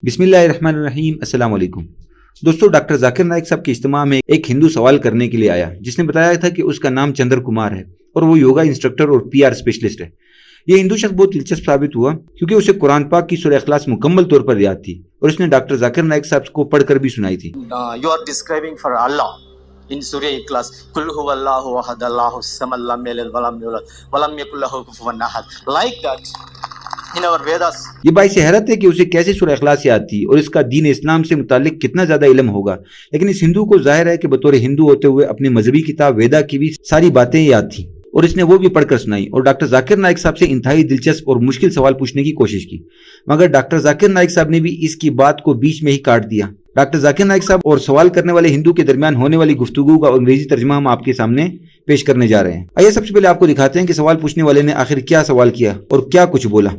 बिस्मिल्लाहिर्रहमानिर्रहीम, अस्सलाम वालेकुम। दोस्तों, डॉक्टर जाकिर नाइक साहब के इज्तिमा में एक हिंदू सवाल करने के लिए आया, जिसने बताया था कि उसका नाम चंद्र कुमार है और वो योगा इंस्ट्रक्टर और पीआर स्पेशलिस्ट है। ये हिंदू शख्स बहुत दिलचस्प साबित हुआ क्योंकि उसे कुरान पाक की सूरह इखलास मुकम्मल तौर पर याद थी और उसने डॉक्टर जाकिर नाइक साहब को पढ़कर भी सुनाई थी। You are describing for Allah in Surah Ikhlas, Kul huwallahu ahad, Allahu samad, lam yalid walam yulad walam yakul lahu kufuwan ahad. Like that, in our Vedas. ये बात से हैरत है कि उसे कैसे सूरह इखलास याद थी और इसका दीन इस्लाम से मुतालिक कितना ज्यादा इल्म होगा, लेकिन इस हिंदू को जाहिर है कि बतौर हिंदू होते हुए अपनी मजहबी किताब वेदा की भी सारी बातें याद थी और इसने वो भी पढ़कर सुनाई और डॉक्टर जाकिर नाइक साहब से इंतहाई दिलचस्प और मुश्किल सवाल पूछने की कोशिश की, मगर डॉक्टर जाकिर नाइक साहब ने भी इसकी बात को बीच में ही काट दिया। डॉक्टर जाकिर नाइक साहब और सवाल करने वाले हिंदू के दरमियान होने वाली गुफ्तगू का अंग्रेजी तर्जुमा हम आपके सामने पेश करने जा रहे हैं। आइए सबसे पहले आपको दिखाते हैं कि सवाल पूछने वाले ने आखिर क्या सवाल किया और क्या कुछ बोला,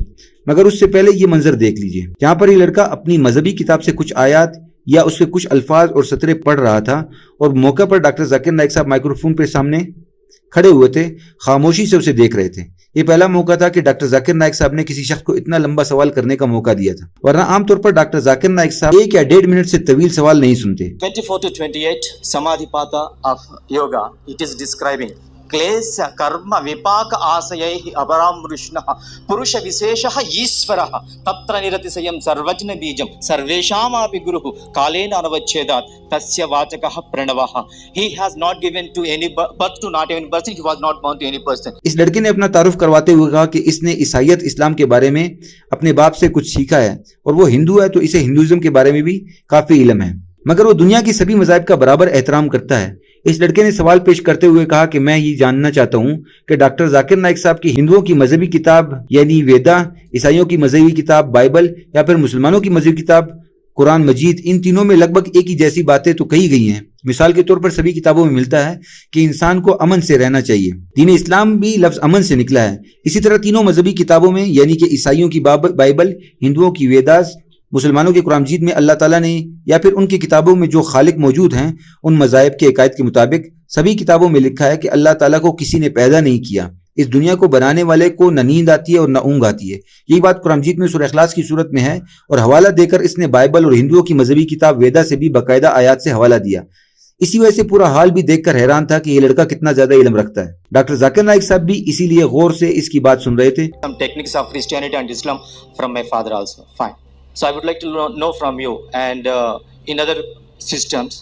मगर उससे पहले ये मंजर देख लीजिए। यहाँ पर ये लड़का अपनी मजहबी किताब से कुछ आयात या उसके कुछ अल्फाज और सतरे पढ़ रहा था और मौका पर डॉक्टर जाकिर नाइक साहब माइक्रोफोन पे सामने खड़े हुए थे, खामोशी से उसे देख रहे थे। ये पहला मौका था कि डॉक्टर जाकिर नाइक साहब ने किसी शख्स को इतना लंबा सवाल करने का मौका दिया था, वरना आमतौर पर डॉक्टर जाकिर नाइक साहब 1 या 1.5 मिनट से तवील सवाल नहीं सुनते। 24 to 28 Samadhipata of yoga. It is describing क्लेश कर्म विपाक आशयैः अपरामृष्णः पुरुष विशेषः ईश्वरः तत्र निरतिशयं सर्वज्ञ बीजं सर्वेषामपि गुरुः कालेन अनवच्छेदात् तस्य वाचकः प्रणवः। He has not given to any birth to not even person. He was not born to any person. इस लड़के ने अपना तारुफ करवाते हुए कहा कि इसने ईसाईयत इस्लाम के बारे में अपने बाप से कुछ सीखा है और वो हिंदू है तो इसे हिंदुइज्म के बारे में भी काफी इल्म है, मगर वो दुनिया की सभी मज़ाहिब का बराबर एहतराम करता है। इस लड़के ने सवाल पेश करते हुए कहा कि मैं ये जानना चाहता हूँ कि डॉक्टर जाकिर नाइक साहब की हिंदुओं की मजहबी किताब यानी वेदा, ईसाइयों की मजहबी किताब बाइबल या फिर मुसलमानों की मजहबी किताब कुरान मजीद, इन तीनों में लगभग एक ही जैसी बातें तो कही गई हैं। मिसाल के तौर पर सभी किताबों में मिलता है कि इंसान को अमन से रहना चाहिए। दीन इस्लाम भी लफ्ज अमन से निकला है। इसी तरह तीनों मजहबी किताबों में यानी कि ईसाइयों की बाइबल, हिंदुओं की वेदास, मुसलमानों के कुरान मजीद में अल्लाह ताला ने या फिर उनकी किताबों में जो खालिक मौजूद हैं उन मज़ाहिब के अकायद के मुताबिक सभी किताबों में लिखा है कि अल्लाह ताला को किसी ने पैदा नहीं किया। इस दुनिया को बनाने वाले को न नींद आती है और न ऊँग आती है। यही बात कुरान मजीद में सूरह इखलास की सूरत में है और हवाला देकर इसने बाइबल और हिंदुओं की मजहबी किताब वेदा से भी बाकायदा आयात से हवाला दिया। इसी वजह से पूरा हाल भी देखकर हैरान था कि ये लड़का कितना ज्यादा इल्म रखता है। डॉक्टर जाकिर नाइक साहब भी इसीलिए गौर से इसकी बात सुन रहे थे। Some techniques of Christianity and Islam from my father also. Fine. So I would like to know from you and in other systems,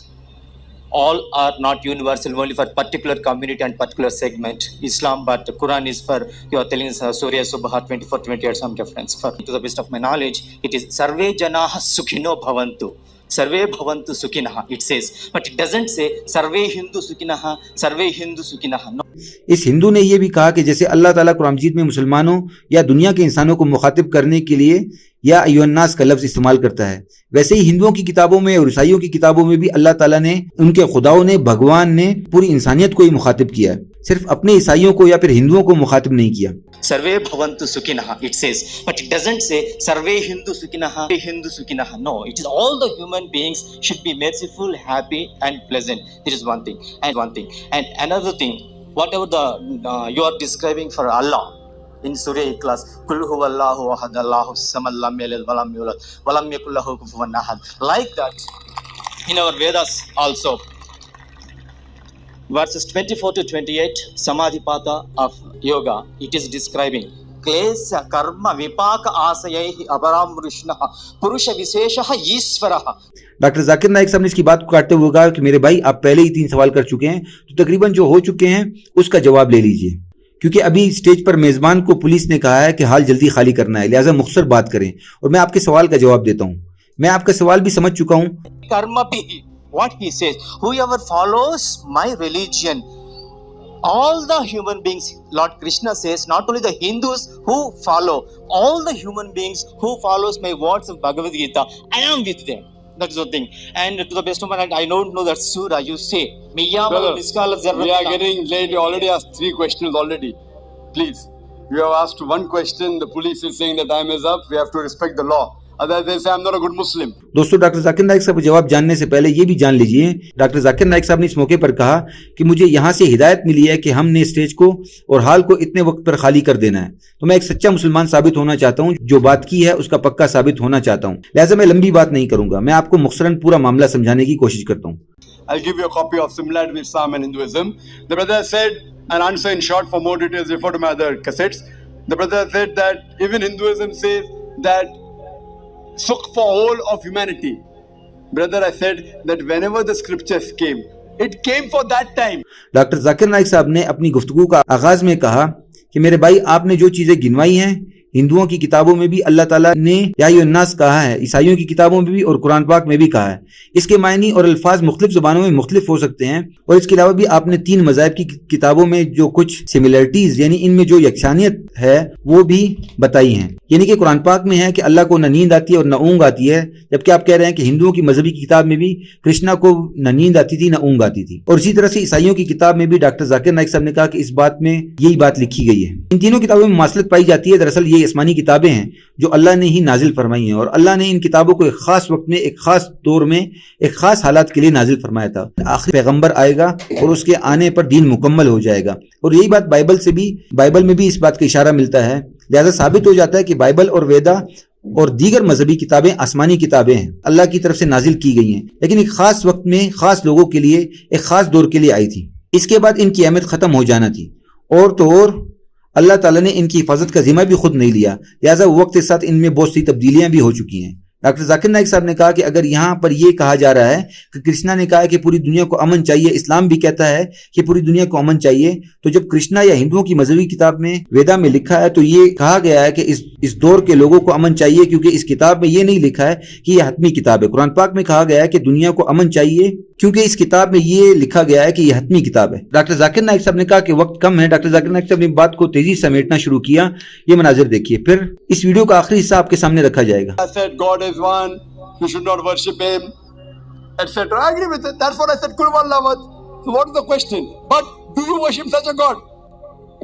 all are not universal only for particular community and particular segment. Islam, but Quran is for, you are telling us Surah Subha 24-28 some reference. For to the best of my knowledge, it is Sarve Janaha Sukhino Bhavantu. Sarve Bhavantu Sukhinaha, it says, but it doesn't say Sarve Hindu Sukhinaha, Sarve Hindu Sukhinaha. No. इस हिंदू ने यह भी कहा कि जैसे अल्लाह ताला कुरान मजीद में मुसलमानों या दुनिया के इंसानों को मुखातिब करने के लिए या अय्युहन्नास का लफ्ज इस्तेमाल करता है, वैसे ही हिंदुओं की किताबों में और ईसाइयों की किताबों में भी अल्लाह ताला ने, उनके खुदाओं ने, भगवान ने पूरी इंसानियत को ही मुखातिब किया है, सिर्फ अपने ईसाइयों को या फिर हिंदुओं को मुखातिब नहीं किया। सर्वे भवन्तु सुखिनः, it says, but it doesn't say सर्वे हिंदू सुखिनः, हिंदू सुखिनः. No, it is all the human beings should be merciful, happy and pleasant. This is one thing. And another thing, whatever the you are describing for Allah in Surah Ikhlas, Kul huwallahu ahad, Allahu samad, lam yalid walam yulad walam yakul lahu kufuwan ahad. Like that, in our Vedas also, verses 24 to 28 Samadhipata of yoga, it is describing क्लेश कर्म विपाक आशयैः अपरामृष्णः पुरुष विशेषः ईश्वरः। Doctor Zakir Naik साहब ने इसकी बात को काटते हुए कहा कि मेरे भाई, आप पहले ही 3 सवाल कर चुके हैं, तो तकरीबन जो हो चुके हैं उसका जवाब ले लीजिए, क्योंकि अभी स्टेज पर मेजबान को पुलिस ने कहा है कि हाल जल्दी खाली करना है, लिहाजा मुख्तसर बात करें और मैं आपके सवाल का जवाब देता हूँ। मैं आपका सवाल भी समझ चुका हूँ। कर्म भी, what he says, whoever follows my religion, all the human beings, Lord Krishna says, not only the Hindus who follow, all the human beings who follows my words of Bhagavad Gita, I am with them. That's the thing. And to the best of my knowledge, I don't know that surah you say. We are getting late. You already asked 3 questions already. Please. You have asked 1 question. The police is saying the time is up. We have to respect the law. Otherwise they say I'm not a good Muslim. दोस्तों, doctor Zakir Naik साहब जवाब जानने से पहले ये भी जान लीजिए, डॉक्टर जाकिर नाइक साहब ने इस मौके पर कहा कि मुझे यहाँ से हिदायत मिली है कि हमने स्टेज को और हाल को इतने वक्त पर खाली कर देना है। तो मैं एक सच्चा मुसलमान साबित होना चाहता हूँ, जो बात की है उसका पक्का साबित होना चाहता हूँ, लिहाजा मैं लंबी बात नहीं करूंगा, मैं आपको मुख्तसरन पूरा मामला समझाने की कोशिश करता हूँ। I'll give you a copy of Similarity with Islam and Hinduism. The brother said, an answer in short, for more details refer to my other cassettes. The brother said that even Hinduism says that sukh for whole of humanity. Brother, I said that whenever the scriptures came, it came for that time. Doctor Zakir Naik साहब ने अपनी गुफ्तगू का आगाज में कहा कि मेरे भाई, आपने जो चीजें गिनवाई हैं, हिंदुओं की किताबों में भी अल्लाह ताला ने या अय्युहन्नास कहा है, ईसाइयों की किताबों में भी और कुरान पाक में भी कहा है। इसके मायनी और अल्फाज मुख्तलिफ ज़ुबानों में मुख्तलिफ हो सकते हैं, और इसके अलावा भी आपने 3 मज़ाहिब की किताबों में जो कुछ सिमिलरिटीज यानी इनमें जो यकसानियत है वो भी बताई हैं। यानी कि कुरान पाक में है कि अल्लाह को न नींद आती है और न ऊँग आती है, जबकि आप कह रहे हैं कि हिंदुओं की मजहबी किताब में भी कृष्णा को न नींद आती थी न ऊँग आती थी। और इसी तरह से ईसाइयों की किताब में भी डॉक्टर जाकिर नाइक साहब ने कहा कि इस बात में यही बात लिखी गई है। इन तीनों किताबों में मुमासलत पाई जाती है। दरअसल ये आसमानी किताबें हैं जो अल्लाह ने ही नाजिल फरमाई हैं, और अल्लाह ने इन किताबों को एक खास वक्त में, एक खास दौर में, एक खास हालात के लिए नाजिल फरमाया था। आखिरी पैगंबर आएगा और उसके आने पर दीन मुकम्मल हो जाएगा, और यही बात बाइबल में भी इस बात का इशारा मिलता है। लिहाजा साबित हो जाता है कि बाइबल और वेदा और दीगर मजहबी किताबें आसमानी किताबें हैं, अल्लाह की तरफ से नाजिल की गई हैं, लेकिन एक खास वक्त में, खास लोगों के लिए, एक खास दौर के लिए आई थी। इसके बाद इनकी अहमियत खत्म हो जाना थी, और तो और अल्लाह ताला ने इनकी हिफाजत का जिम्मा भी खुद नहीं लिया, लिहाजा वक्त के साथ इनमें बहुत सी तब्दीलियां भी हो चुकी हैं। डॉक्टर जाकिर नाइक साहब ने कहा कि अगर यहाँ पर यह कहा जा रहा है कि कृष्णा ने कहा कि पूरी दुनिया को अमन चाहिए, इस्लाम भी कहता है कि पूरी दुनिया को अमन चाहिए, तो जब कृष्णा या हिंदुओं की मजहबी किताब में, वेदा में लिखा है, तो ये कहा गया है कि इस दौर के लोगों को अमन चाहिए, क्योंकि इस किताब में ये नहीं लिखा है कि यह हतमी किताब है। कुरान पाक में कहा गया है कि दुनिया को अमन चाहिए, क्योंकि इस किताब में ये लिखा गया है कि यह हतमी किताब है। डॉक्टर जाकिर नाइक साहब ने कहा कि वक्त कम है। डॉक्टर जाकिर नाइक साहब ने बात को तेजी से समेटना शुरू किया। ये मनाजिर देखिए, फिर इस वीडियो का आखिरी हिस्सा आपके सामने रखा जाएगा। I said God is one, you should not worship him, etc. I agree with it. That's what I said. Kul huwallahu. So what is the question? But do you worship such a God?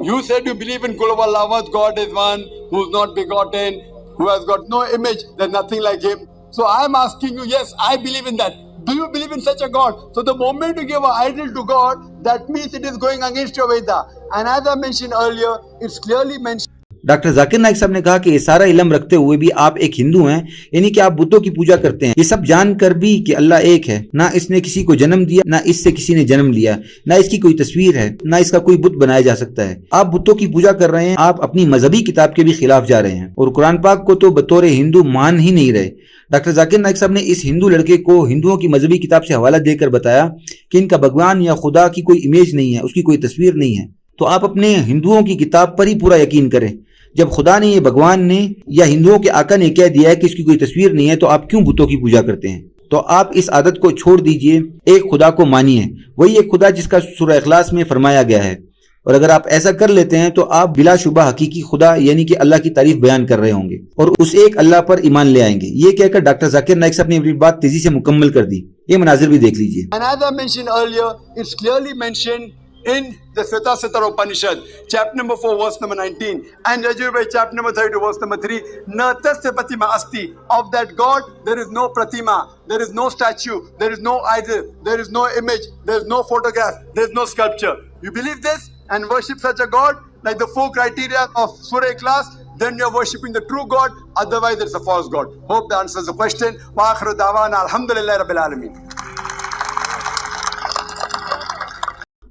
You said you believe in Kul huwallahu, God is one, who is not begotten, who has got no image, there's nothing like him. So I am asking you, yes, I believe in that. Do you believe in such a God? So the moment you give an idol to God, that means it is going against your Veda. And as I mentioned earlier, it's clearly mentioned. Doctor Zakir Naik साहब ने कहा कि ये सारा इल्म रखते हुए भी आप एक हिंदू हैं, यानी कि आप बुतों की पूजा करते हैं। ये सब जानकर भी कि अल्लाह एक है, ना इसने किसी को जन्म दिया, ना इससे किसी ने जन्म लिया, ना इसकी कोई तस्वीर है, ना इसका कोई बुत बनाया जा सकता है। आप बुतों की पूजा कर रहे हैं, आप अपनी मजहबी किताब के भी खिलाफ जा रहे हैं, और कुरान पाक को तो बतौर हिंदू मान ही नहीं रहे। डॉक्टर जाकिर नाइक साहब ने इस हिंदू लड़के को हिंदुओं की मजहबी किताब से हवाला देकर बताया कि इनका भगवान या खुदा की कोई इमेज नहीं है, उसकी कोई तस्वीर नहीं है। तो आप अपने हिंदुओं की किताब पर ही पूरा यकीन करें। जब खुदा ने, ये भगवान ने या हिंदुओं के आका ने कह दिया है कि इसकी कोई तस्वीर नहीं है, तो आप क्यों बुतों की पूजा करते हैं? तो आप इस आदत को छोड़ दीजिए, एक खुदा को मानिए, वही एक खुदा जिसका सूरह इखलास में फरमाया गया है। और अगर आप ऐसा कर लेते हैं तो आप बिलाशुबा हकीकी खुदा यानी कि अल्लाह की तारीफ बयान कर रहे होंगे और उस एक अल्लाह पर ईमान ले आएंगे। ये कहकर डॉक्टर जाकिर नाइक साहब ने अपनी बात तेजी से मुकम्मल कर दी। ये मनाजिर भी देख लीजिए। And as I mentioned earlier, it's clearly mentioned in the Svetasvatara Upanishad, chapter number 4, verse number 19, and Yajurveda, chapter number 32, verse number 3, Natasya Pratima Asti. Of that God, there is no Pratima, there is no statue, there is no idol, there is no image, there is no photograph, there is no sculpture. You believe this and worship such a God, like the 4 criteria of Surah Ikhlas, then you are worshipping the true God, otherwise it's a false God. Hope that answers the question. Wa akhiru da'wana alhamdulillahi rabbil alamin.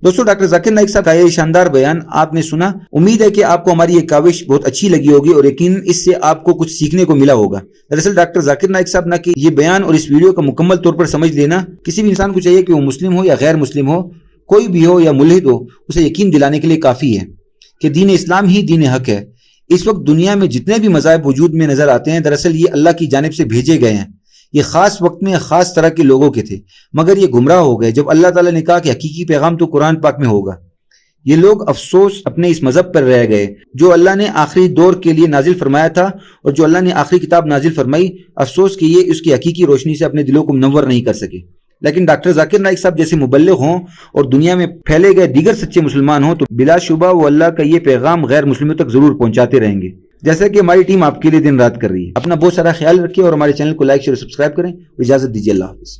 दोस्तों, doctor Zakir Naik साहब का ये शानदार बयान आपने सुना। उम्मीद है कि आपको हमारी ये काविश बहुत अच्छी लगी होगी और यकीन इससे आपको कुछ सीखने को मिला होगा। दरअसल डॉक्टर जाकिर नाइक साहब ना कि ये बयान और इस वीडियो का मुकम्मल तौर पर समझ लेना, किसी भी इंसान को चाहिए कि वो मुस्लिम हो या गैर मुस्लिम हो, कोई भी हो या मुल्हिद हो, उसे यकीन दिलाने के लिए काफ़ी है कि दीन इस्लाम ही दीन हक है। इस वक्त दुनिया में जितने भी मज़ाहिब वजूद में नज़र आते हैं, दरअसल ये अल्लाह की जानिब से भेजे गए हैं। ये खास वक्त में खास तरह के लोगों के थे, मगर ये गुमराह हो गए जब अल्लाह ताला ने कहा कि हकीकी पैगाम तो कुरान पाक में होगा। ये लोग अफसोस अपने इस मजहब पर रह गए जो अल्लाह ने आखिरी दौर के लिए नाजिल फरमाया था, और जो अल्लाह ने आखिरी किताब नाजिल फरमाई, अफसोस कि ये उसकी हकीकी रोशनी से अपने दिलों को मुनव्वर नहीं कर सके। लेकिन डॉक्टर जाकिर नाइक साहब जैसे मुबल्लिग हों और दुनिया में फैले गए दीगर सच्चे मुसलमान हों, तो बिलाशुबा वो अल्लाह का ये पैगाम गैर मुस्लिमों तक जरूर पहुंचाते रहेंगे। जैसा कि हमारी टीम आपके लिए दिन रात कर रही है। अपना बहुत सारा ख्याल रखिए और हमारे चैनल को लाइक शेयर सब्सक्राइब करें। इजाजत दीजिए। अल्लाह हाफिज।